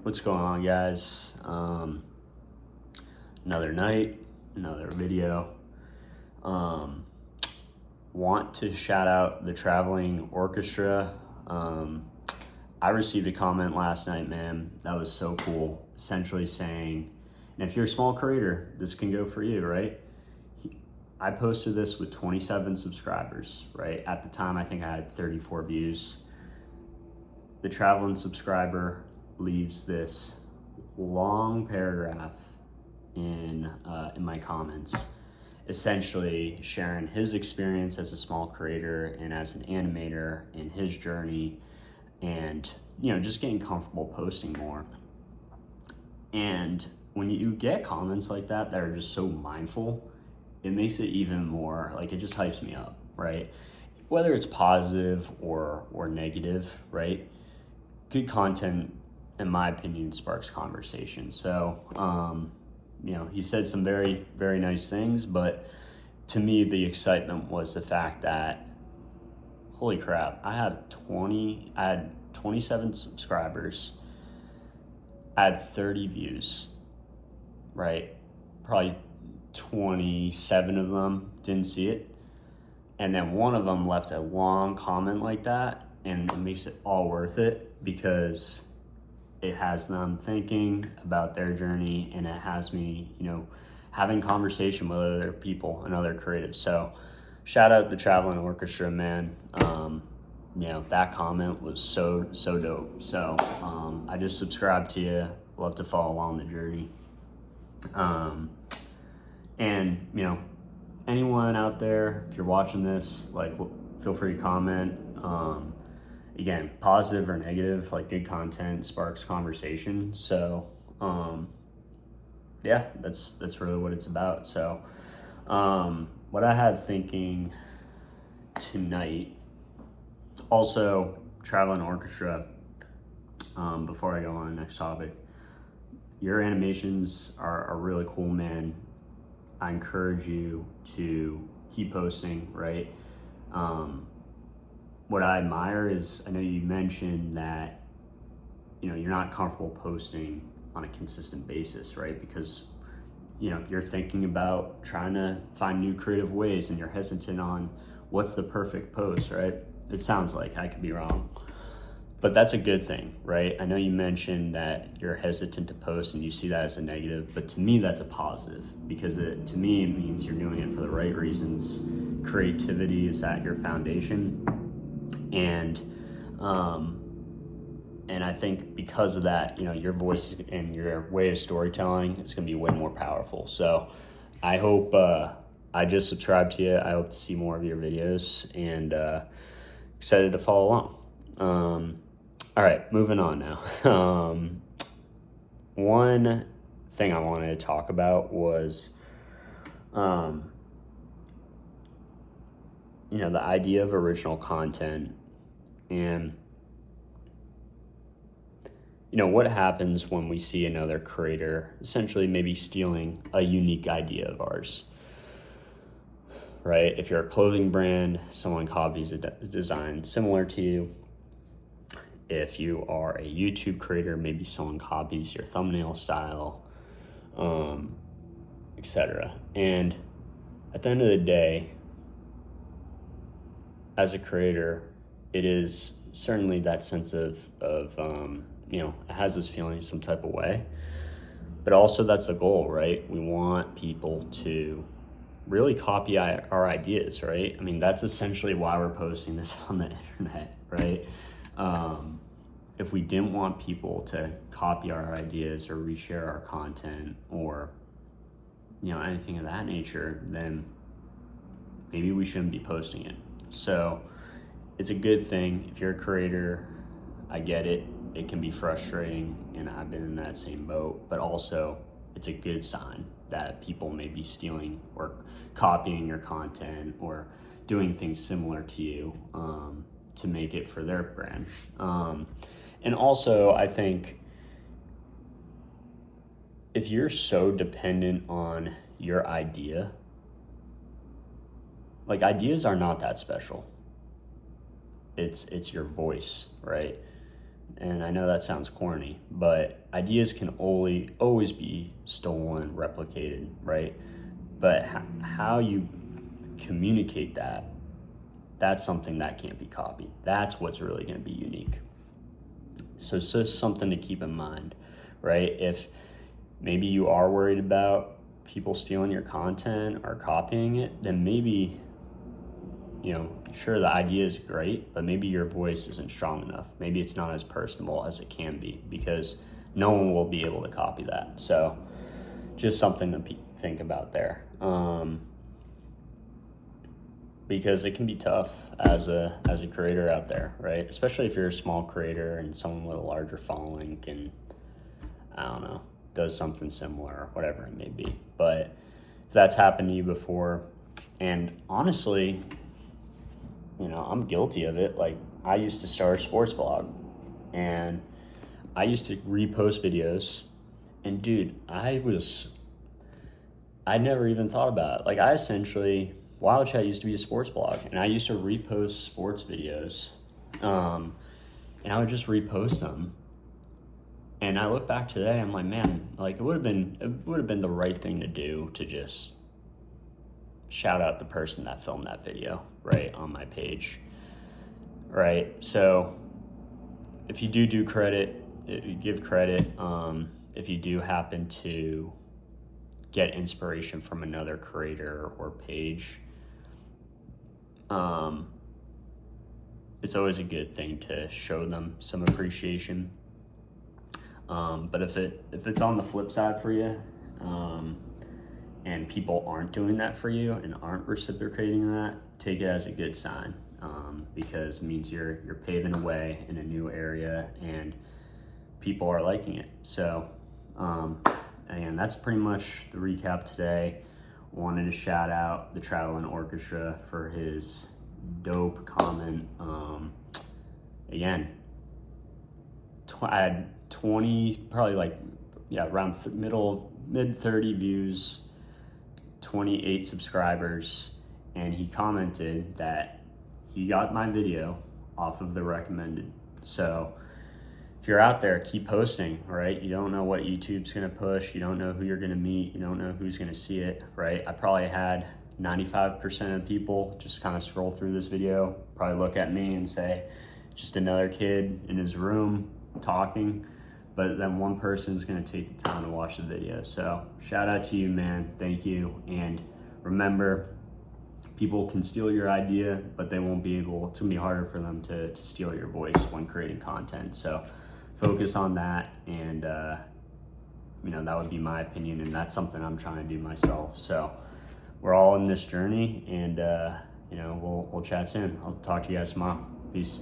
What's going on, guys? Another night, another video. Want to shout out the Traveling Orchestra. I received a comment last night, man. That was so cool. Essentially saying, and if you're a small creator, this can go for you, right? I posted this with 27 subscribers, right? At the time, I think I had 34 views. The traveling subscriber leaves this long paragraph in my comments, essentially sharing his experience as a small creator and as an animator in his journey, and just getting comfortable posting more. And when you get comments like that are just so mindful, it makes it even more like, it just hypes me up, right? Whether it's positive or negative, right? Good content, in my opinion, sparks conversation. So, he said some very, very nice things, but to me, the excitement was the fact that, holy crap, I had 27 subscribers. I had 30 views, right? Probably 27 of them didn't see it. And then one of them left a long comment like that, and it makes it all worth it because it has them thinking about their journey, and it has me, having conversation with other people and other creatives. So shout out the Traveling Orchestra, man. That comment was so dope. So I just subscribed to you. Love to follow along the journey. And anyone out there, if you're watching this, feel free to comment. Again, positive or negative, good content sparks conversation. So, that's really what it's about. So, what I had thinking tonight, also Traveling Orchestra, before I go on to the next topic, your animations are really cool, man. I encourage you to keep posting, right? What I admire is, I know you mentioned that, you're not comfortable posting on a consistent basis, right? Because, you're thinking about trying to find new creative ways, and you're hesitant on what's the perfect post, right? It sounds like, I could be wrong, but that's a good thing, right? I know you mentioned that you're hesitant to post and you see that as a negative, but to me, that's a positive, because to me, it means you're doing it for the right reasons. Creativity is at your foundation. And I think because of that, your voice and your way of storytelling is going to be way more powerful. So I hope, I just subscribed to you. I hope to see more of your videos, and excited to follow along. All right, moving on now. One thing I wanted to talk about was, the idea of original content, and what happens when we see another creator essentially maybe stealing a unique idea of ours, right? If you're a clothing brand, someone copies a design similar to you. If you are a YouTube creator, maybe someone copies your thumbnail style, etc. And at the end of the day, as a creator, it is certainly that sense of it has this feeling some type of way, but also that's the goal, right? We want people to really copy our ideas, right? I mean, that's essentially why we're posting this on the internet, right? If we didn't want people to copy our ideas or reshare our content, or anything of that nature, then maybe we shouldn't be posting it. So it's a good thing. If you're a creator, I get it. It can be frustrating, and I've been in that same boat, but also it's a good sign that people may be stealing or copying your content or doing things similar to you to make it for their brand. And also, I think if you're so dependent on your idea, ideas are not that special. It's your voice, right? and I know that sounds corny, but ideas can always be stolen, replicated, right? But how you communicate that, that's something that can't be copied. That's what's really going to be unique. So it's just something to keep in mind, right? If maybe you are worried about people stealing your content or copying it, then maybe, sure, the idea is great, but maybe your voice isn't strong enough. Maybe it's not as personable as it can be, because no one will be able to copy that. So just something to think about there. Because it can be tough as a creator out there, right? Especially if you're a small creator and someone with a larger following can, I don't know, does something similar or whatever it may be. But if that's happened to you before, and honestly, I'm guilty of it. Like, I used to start a sports blog, and I used to repost videos, and dude, I never even thought about it. Like, Wild Chat used to be a sports blog, and I used to repost sports videos, and I would just repost them. And I look back today, I'm like, man, like, it would have been the right thing to do to just shout out the person that filmed that video, right, on my page, right? So if you do credit, you give credit. If you do happen to get inspiration from another creator or page, it's always a good thing to show them some appreciation. But if it's on the flip side for you, and people aren't doing that for you and aren't reciprocating that, take it as a good sign, because it means you're paving a way in a new area and people are liking it. So, and that's pretty much the recap today. Wanted to shout out the Traveling Orchestra for his dope comment. Again, I had 20, probably around mid 30 views, 28 subscribers, and he commented that he got my video off of the recommended. So if you're out there, keep posting, right? You don't know what YouTube's gonna push. You don't know who you're gonna meet. You don't know who's gonna see it, right? I probably had 95% of people just kind of scroll through this video, probably look at me and say, just another kid in his room talking. But then one person is going to take the time to watch the video. So shout out to you, man. Thank you. And remember, people can steal your idea, but they won't be able, it's going to be harder for them to steal your voice when creating content. So focus on that. And, that would be my opinion. And that's something I'm trying to do myself. So we're all in this journey, and, we'll chat soon. I'll talk to you guys tomorrow. Peace.